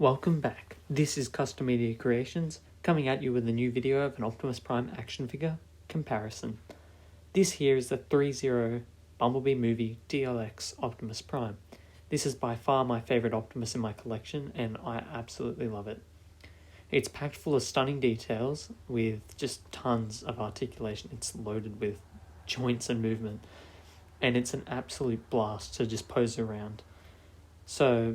Welcome back. This is Custom Media Creations, coming at you with a new video of an Optimus Prime action figure comparison. This here is the 3-0 Bumblebee movie DLX Optimus Prime. This is by far my favourite Optimus in my collection and I absolutely love it. It's packed full of stunning details with just tons of articulation. It's loaded with joints and movement and it's an absolute blast to just pose around. So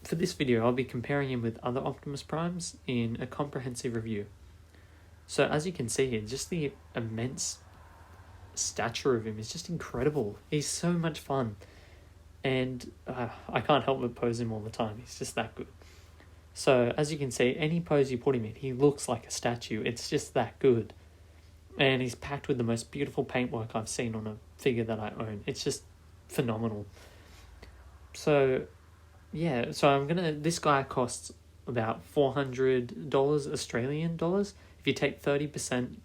for this video, I'll be comparing him with other Optimus Primes in a comprehensive review. So as you can see here, just the immense stature of him is just incredible. He's so much fun. And I can't help but pose him all the time. He's just that good. So as you can see, any pose you put him in, he looks like a statue. It's just that good. And he's packed with the most beautiful paintwork I've seen on a figure that I own. It's just phenomenal. So yeah, so this guy costs about $400 Australian dollars. If you take 30%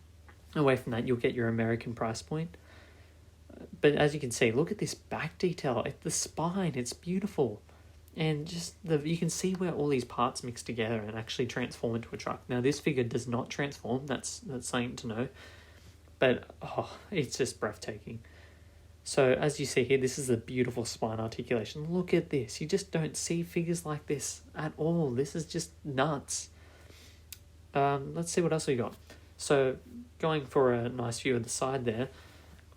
away from that, you'll get your American price point. But as you can see, look at this back detail, the spine, it's beautiful. And just you can see where all these parts mix together and actually transform into a truck. Now this figure does not transform, that's something to know. But it's just breathtaking. So as you see here, this is a beautiful spine articulation. Look at this. You just don't see figures like this at all. This is just nuts. Let's see what else we got. So going for a nice view of the side there,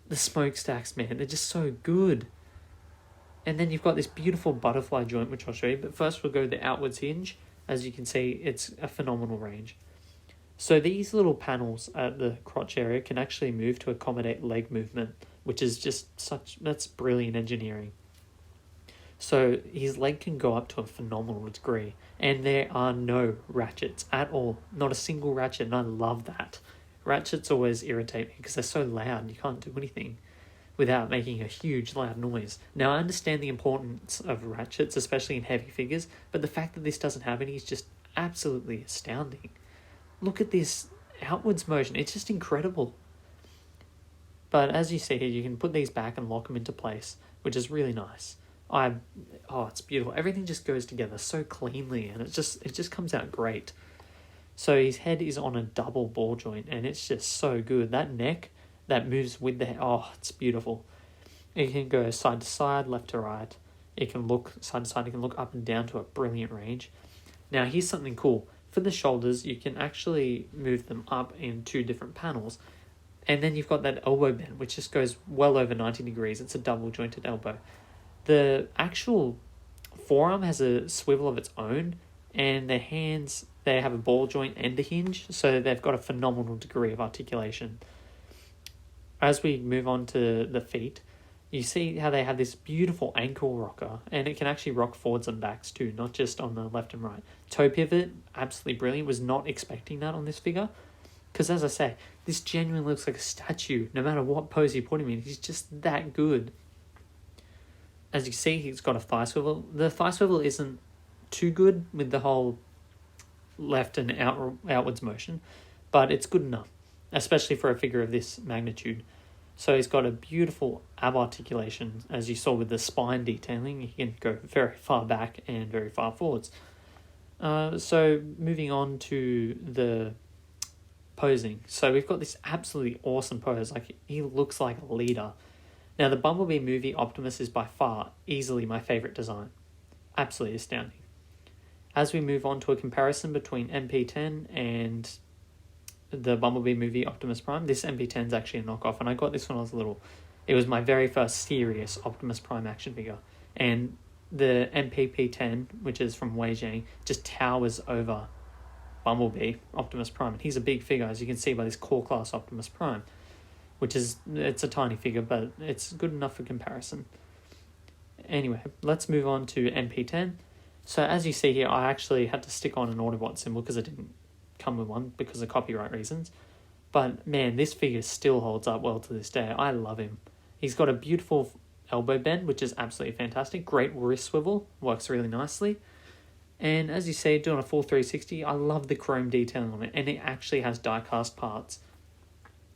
the smokestacks, man, they're just so good. And then you've got this beautiful butterfly joint, which I'll show you. But first we'll go the outwards hinge. As you can see, it's a phenomenal range. So these little panels at the crotch area can actually move to accommodate leg movement, which is just that's brilliant engineering. So his leg can go up to a phenomenal degree, and there are no ratchets at all, not a single ratchet, and I love that. Ratchets always irritate me because they're so loud, you can't do anything without making a huge loud noise. Now I understand the importance of ratchets, especially in heavy figures, but the fact that this doesn't have any is just absolutely astounding. Look at this outwards motion, it's just incredible. But as you see here, you can put these back and lock them into place, which is really nice. It's beautiful. Everything just goes together so cleanly, and it just comes out great. So his head is on a double ball joint, and it's just so good. That neck that moves with the head, it's beautiful. It can go side to side, left to right. It can look side to side. It can look up and down to a brilliant range. Now here's something cool. For the shoulders, you can actually move them up in two different panels. And then you've got that elbow bend, which just goes well over 90 degrees. It's a double jointed elbow. The actual forearm has a swivel of its own, and the hands, they have a ball joint and a hinge, so they've got a phenomenal degree of articulation. As we move on to the feet, you see how they have this beautiful ankle rocker, and it can actually rock forwards and backs too, not just on the left and right. Toe pivot, absolutely brilliant. Was not expecting that on this figure. Because as I say, this genuinely looks like a statue. No matter what pose you put him in, he's just that good. As you see, he's got a thigh swivel. The thigh swivel isn't too good with the whole left and outwards motion, but it's good enough, especially for a figure of this magnitude. So he's got a beautiful ab articulation, as you saw with the spine detailing. He can go very far back and very far forwards. So moving on to the posing. So we've got this absolutely awesome pose. Like, he looks like a leader. Now the Bumblebee movie Optimus is by far easily my favourite design. Absolutely astounding. As we move on to a comparison between MP10 and the Bumblebee movie Optimus Prime, this MP10 is actually a knockoff, and I got this when I was little. It was my very first serious Optimus Prime action figure, and the MPP10, which is from Jieng, just towers over Bumblebee Optimus Prime, and he's a big figure, as you can see by this core class Optimus Prime, it's a tiny figure, but it's good enough for comparison. Anyway, let's move on to MP10. So as you see here, I actually had to stick on an Autobot symbol because I didn't come with one because of copyright reasons. But man, this figure still holds up well to this day. I love him. He's got a beautiful elbow bend, which is absolutely fantastic. Great wrist swivel, works really nicely. And as you see, doing a full 360, I love the chrome detailing on it, and it actually has die-cast parts.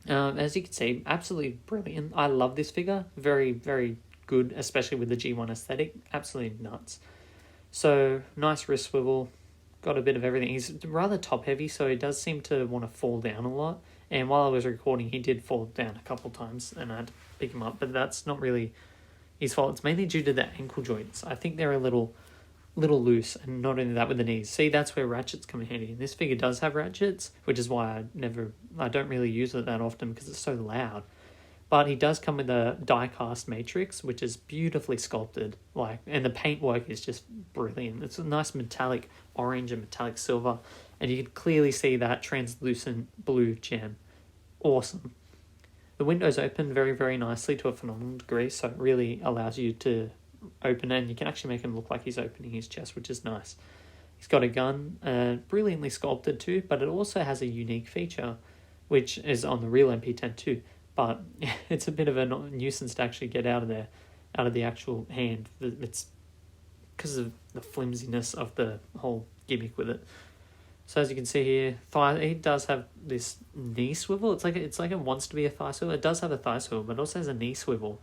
As you can see, absolutely brilliant. I love this figure. Very, very good, especially with the G1 aesthetic. Absolutely nuts. So, nice wrist swivel, got a bit of everything. He's rather top heavy, so he does seem to want to fall down a lot. And while I was recording, he did fall down a couple times, and I had to pick him up. But that's not really his fault. It's mainly due to the ankle joints. I think they're a little loose, and not only that with the knees. See, that's where ratchets come in handy. And this figure does have ratchets, which is why I don't really use it that often because it's so loud. But he does come with a die-cast matrix, which is beautifully sculpted. And the paintwork is just brilliant. It's a nice metallic orange and metallic silver, and you can clearly see that translucent blue gem. Awesome. The windows open very, very nicely to a phenomenal degree, so it really allows you to open it, and you can actually make him look like he's opening his chest, which is nice. He's got a gun, brilliantly sculpted too, but it also has a unique feature, which is on the real MP10 too. But it's a bit of a nuisance to actually get out of there, out of the actual hand. It's because of the flimsiness of the whole gimmick with it. So as you can see here, he does have this knee swivel. It's like it wants to be a thigh swivel. It does have a thigh swivel, but it also has a knee swivel.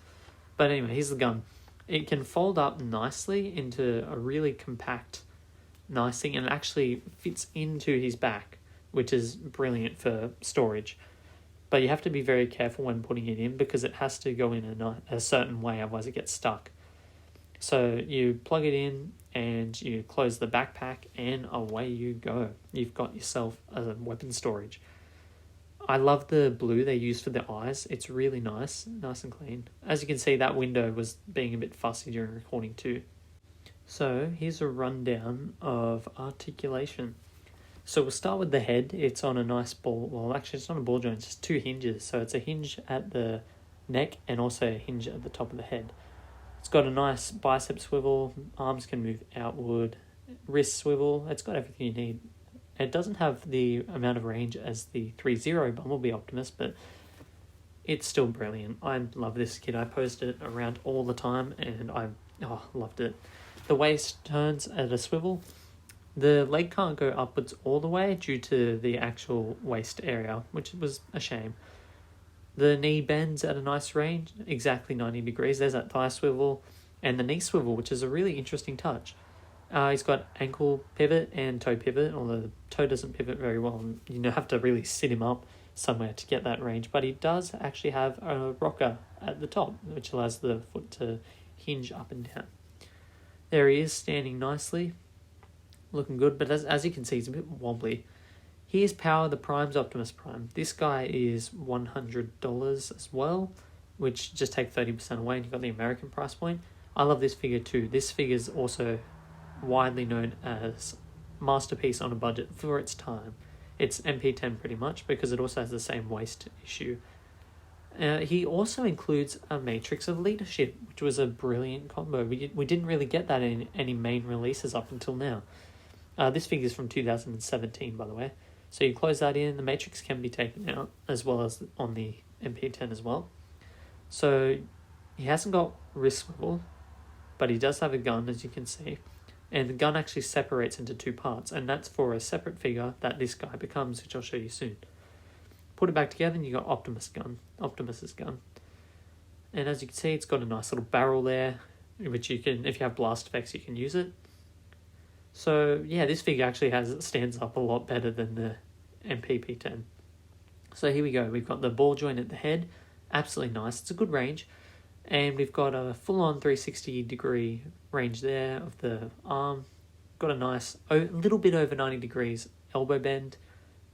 But anyway, here's the gun. It can fold up nicely into a really compact, nice thing, and it actually fits into his back, which is brilliant for storage. But you have to be very careful when putting it in because it has to go in a certain way, otherwise it gets stuck. So you plug it in and you close the backpack and away you go. You've got yourself a weapon storage. I love the blue they used for the eyes. It's really nice and clean. As you can see, that window was being a bit fussy during recording too. So here's a rundown of articulation. So we'll start with the head. It's on a nice ball. Well, actually, it's not a ball joint. It's just two hinges. So it's a hinge at the neck and also a hinge at the top of the head. It's got a nice bicep swivel. Arms can move outward. Wrist swivel. It's got everything you need. It doesn't have the amount of range as the 3 Zero Bumblebee Optimus, but it's still brilliant. I love this kit. I post it around all the time, and I loved it. The waist turns at a swivel. The leg can't go upwards all the way due to the actual waist area, which was a shame. The knee bends at a nice range, exactly 90 degrees. There's that thigh swivel and the knee swivel, which is a really interesting touch. He's got ankle pivot and toe pivot, although the toe doesn't pivot very well. And you have to really sit him up somewhere to get that range. But he does actually have a rocker at the top, which allows the foot to hinge up and down. There he is, standing nicely. Looking good, but as you can see, he's a bit wobbly. Here's Power the Prime's Optimus Prime. This guy is $100 as well, which just take 30% away, and you've got the American price point. I love this figure too. This figure is also widely known as masterpiece on a budget for its time. It's MP10 pretty much, because it also has the same waist issue. He also includes a Matrix of Leadership, which was a brilliant combo. We didn't really get that in any main releases up until now. This figure is from 2017, by the way. So you close that in, the Matrix can be taken out, as well as on the MP10 as well. So he hasn't got wrist swivel, but he does have a gun, as you can see. And the gun actually separates into two parts, and that's for a separate figure that this guy becomes, which I'll show you soon. Put it back together and you got Optimus's gun. And as you can see, it's got a nice little barrel there, which you can, if you have blast effects, you can use it. So yeah, this figure actually stands up a lot better than the MPP10. So here we go. We've got the ball joint at the head. Absolutely nice. It's a good range. And we've got a full-on 360 degree range there of the arm. Got a nice, little bit over 90 degrees elbow bend.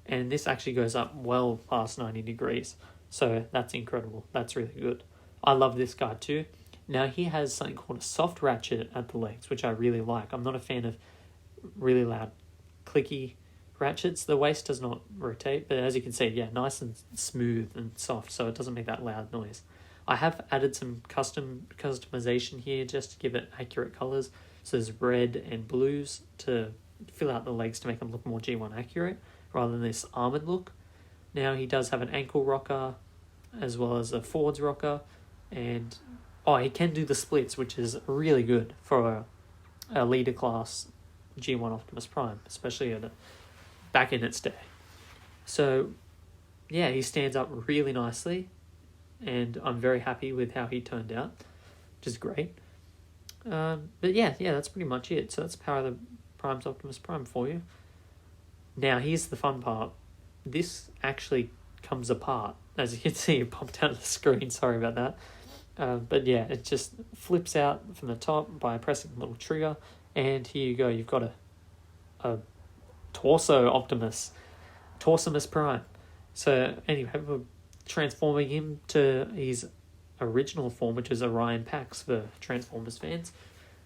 And this actually goes up well past 90 degrees. So that's incredible. That's really good. I love this guy too. Now he has something called a soft ratchet at the legs, which I really like. I'm not a fan of really loud clicky ratchets. The waist does not rotate, but as you can see, yeah, nice and smooth and soft, so it doesn't make that loud noise. I have added some customization here just to give it accurate colors. So there's red and blues to fill out the legs to make them look more G1 accurate rather than this armored look. Now he does have an ankle rocker as well as a forwards rocker, and he can do the splits, which is really good for a leader class G1 Optimus Prime, especially back in its day. So yeah, he stands up really nicely, and I'm very happy with how he turned out, which is great. But yeah, that's pretty much it. So that's Power of the Prime's Optimus Prime for you. Now, here's the fun part. This actually comes apart. As you can see, it popped out of the screen. Sorry about that. But yeah, it just flips out from the top by pressing a little trigger. And here you go. You've got a torso Optimus Prime. So anyway, we're transforming him to his original form, which is Orion Pax for Transformers fans.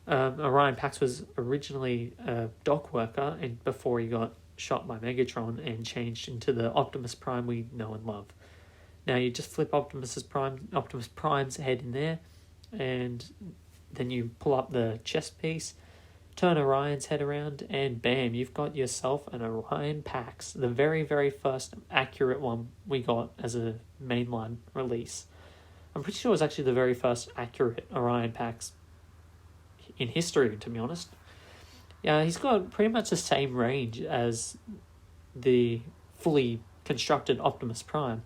Orion Pax was originally a dock worker and before he got shot by Megatron and changed into the Optimus Prime we know and love. Now you just flip Optimus Prime's head in there, and then you pull up the chest piece, turn Orion's head around, and bam, you've got yourself an Orion Pax, the very, very first accurate one we got as a mainline release. I'm pretty sure it was actually the very first accurate Orion Pax in history, to be honest. Yeah, he's got pretty much the same range as the fully constructed Optimus Prime,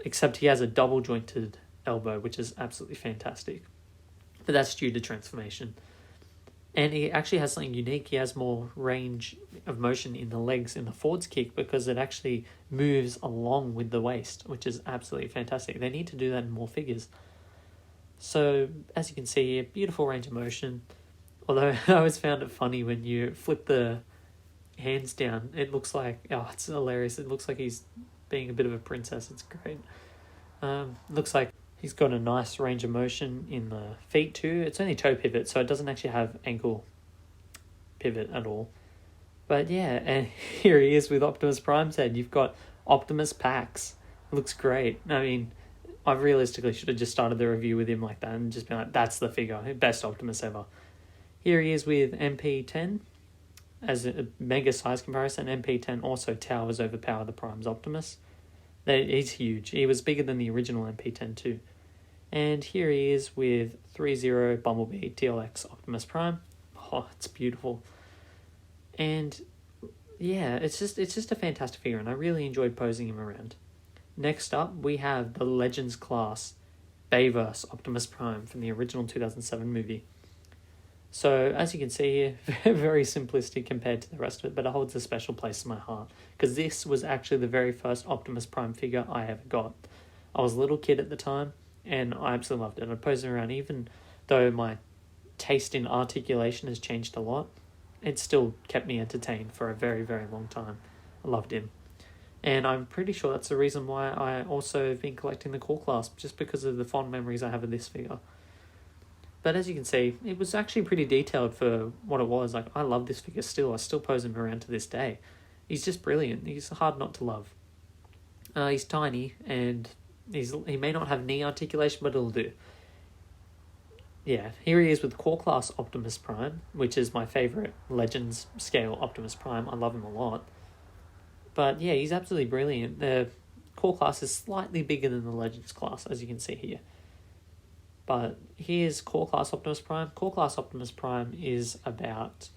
except he has a double jointed elbow, which is absolutely fantastic. But that's due to transformation. And he actually has something unique. He has more range of motion in the legs in the forwards kick because it actually moves along with the waist, which is absolutely fantastic. They need to do that in more figures. So, as you can see, a beautiful range of motion. Although I always found it funny when you flip the hands down, it looks like, it's hilarious. It looks like he's being a bit of a princess. It's great. Looks like he's got a nice range of motion in the feet too. It's only toe pivot, so it doesn't actually have ankle pivot at all. But yeah, and here he is with Optimus Prime's head. You've got Optimus Pax. It looks great. I mean, I realistically should have just started the review with him like that and just been like, that's the figure. Best Optimus ever. Here he is with MP10. As a mega size comparison, MP10 also towers over Power the Prime's Optimus. He's huge. He was bigger than the original MP10 too. And here he is with 3 Zero Bumblebee DLX Optimus Prime. Oh, it's beautiful. And yeah, it's just a fantastic figure, and I really enjoyed posing him around. Next up, we have the Legends class Bayverse Optimus Prime from the original 2007 movie. So, as you can see here, very simplistic compared to the rest of it, but it holds a special place in my heart, because this was actually the very first Optimus Prime figure I ever got. I was a little kid at the time, and I absolutely loved it. I posed him around, even though my taste in articulation has changed a lot, it still kept me entertained for a very, very long time. I loved him. And I'm pretty sure that's the reason why I also have been collecting the Core Class, just because of the fond memories I have of this figure. But as you can see, it was actually pretty detailed for what it was. Like, I love this figure still. I still pose him around to this day. He's just brilliant. He's hard not to love. He's tiny, and he may not have knee articulation, but it'll do. Yeah, here he is with Core Class Optimus Prime, which is my favourite Legends scale Optimus Prime. I love him a lot. But yeah, he's absolutely brilliant. The Core Class is slightly bigger than the Legends class, as you can see here. But here's Core Class Optimus Prime. Core Class Optimus Prime is about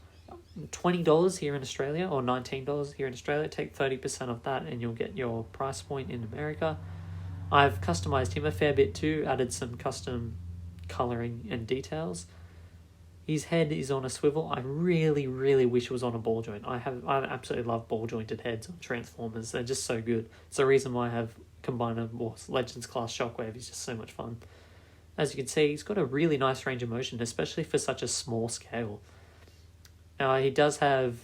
$20 here in Australia, or $19 here in Australia. Take 30% of that and you'll get your price point in America. I've customized him a fair bit too, added some custom colouring and details. His head is on a swivel. I really, really wish it was on a ball joint. I absolutely love ball jointed heads on Transformers. They're just so good. It's the reason why I have combined a Legends class Shockwave. He's just so much fun. As you can see, he's got a really nice range of motion, especially for such a small scale. He does have,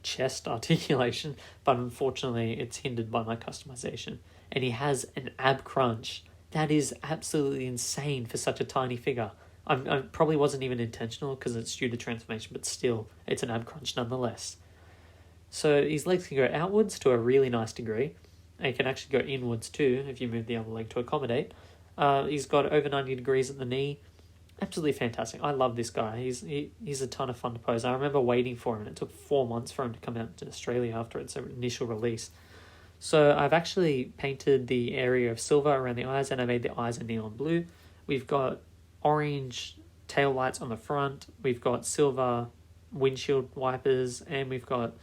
chest articulation, but unfortunately it's hindered by my customization. And he has an ab crunch. That is absolutely insane for such a tiny figure. I probably wasn't even intentional because it's due to transformation, but still, it's an ab crunch nonetheless. So his legs can go outwards to a really nice degree. And he can actually go inwards too, if you move the other leg to accommodate. He's got over 90 degrees at the knee. Absolutely fantastic. I love this guy. He's a ton of fun to pose. I remember waiting for him, and it took 4 months for him to come out to Australia after its initial release. So I've actually painted the area of silver around the eyes, and I made the eyes a neon blue. We've got orange tail lights on the front. We've got silver windshield wipers, and we've got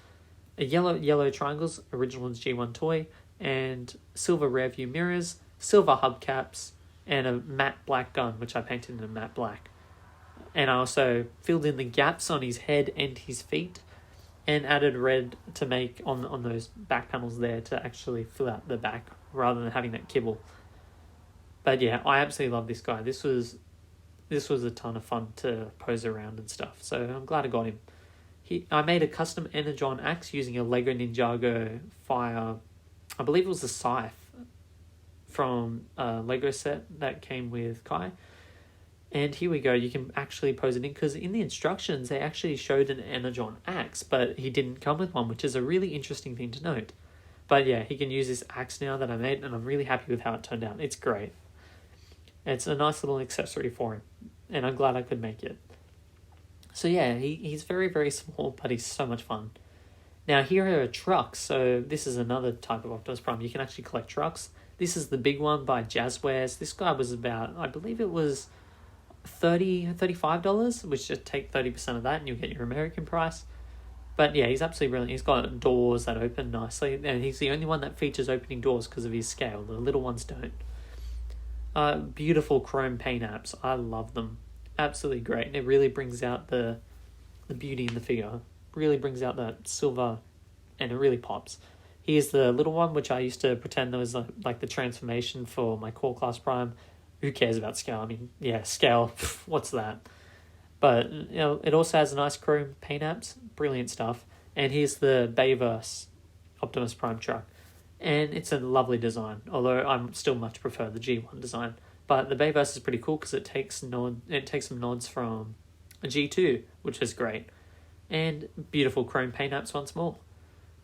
a yellow triangles, original G1 toy, and silver rear view mirrors, silver hubcaps, and a matte black gun, which I painted in a matte black. And I also filled in the gaps on his head and his feet and added red to make on those back panels there to actually fill out the back rather than having that kibble. But yeah, I absolutely love this guy. This was a ton of fun to pose around and stuff. So I'm glad I got him. I made a custom Energon axe using a Lego Ninjago fire. I believe it was the scythe from a Lego set that came with Kai. And here we go. You can actually pose it in, because in the instructions they actually showed an Energon axe, but he didn't come with one, which is a really interesting thing to note. But yeah, he can use this axe now that I made, and I'm really happy with how it turned out. It's great. It's a nice little accessory for him, and I'm glad I could make it. So yeah, he's very, very small, but he's so much fun. Now here are trucks. So this is another type of Optimus Prime. You can actually collect trucks. This is the big one by Jazwares. This guy was about, I believe it was $35, which just take 30% of that and you'll get your American price. But yeah, he's absolutely brilliant. He's got doors that open nicely, and he's the only one that features opening doors because of his scale. The little ones don't. Beautiful chrome paint apps. I love them. Absolutely great. And it really brings out the beauty in the figure. Really brings out that silver, and it really pops. Here's the little one, which I used to pretend that was like the transformation for my core class Prime. Who cares about scale? I mean, yeah, scale, what's that? But you know, it also has nice chrome paint apps, brilliant stuff. And here's the Bayverse Optimus Prime truck. And it's a lovely design, although I still much prefer the G1 design. But the Bayverse is pretty cool because it takes some nods from a G2, which is great. And beautiful chrome paint apps once more.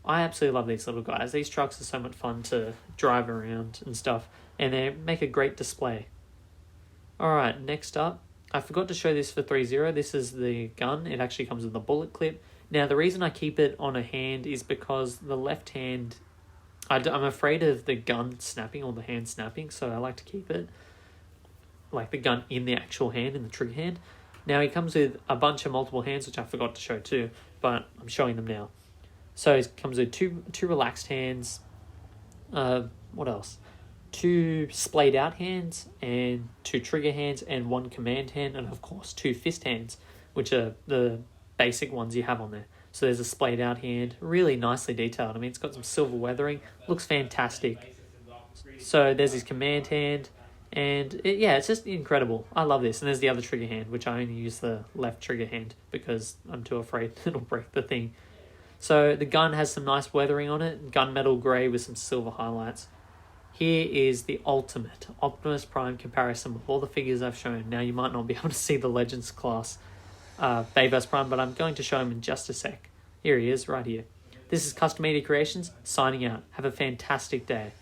I absolutely love these little guys. These trucks are so much fun to drive around and stuff, and they make a great display. Alright, next up, I forgot to show this for 3.0. This is the gun. It actually comes with a bullet clip. Now, the reason I keep it on a hand is because the left hand, I'm afraid of the gun snapping or the hand snapping, so I like to keep it, like the gun in the actual hand, in the trigger hand. Now, he comes with a bunch of multiple hands, which I forgot to show too, but I'm showing them now. So it comes with two relaxed hands. What else? 2 splayed out hands, and 2 trigger hands, and 1 command hand, and of course 2 fist hands, which are the basic ones you have on there. So there's a splayed out hand, really nicely detailed. I mean, it's got some silver weathering, looks fantastic. So there's his command hand, and it's just incredible. I love this. And there's the other trigger hand, which I only use the left trigger hand because I'm too afraid it'll break the thing. So the gun has some nice weathering on it, gunmetal grey with some silver highlights. Here is the ultimate Optimus Prime comparison with all the figures I've shown. Now, you might not be able to see the Legends class Bayverse Prime, but I'm going to show him in just a sec. Here he is, right here. This is Custom Media Creations, signing out. Have a fantastic day.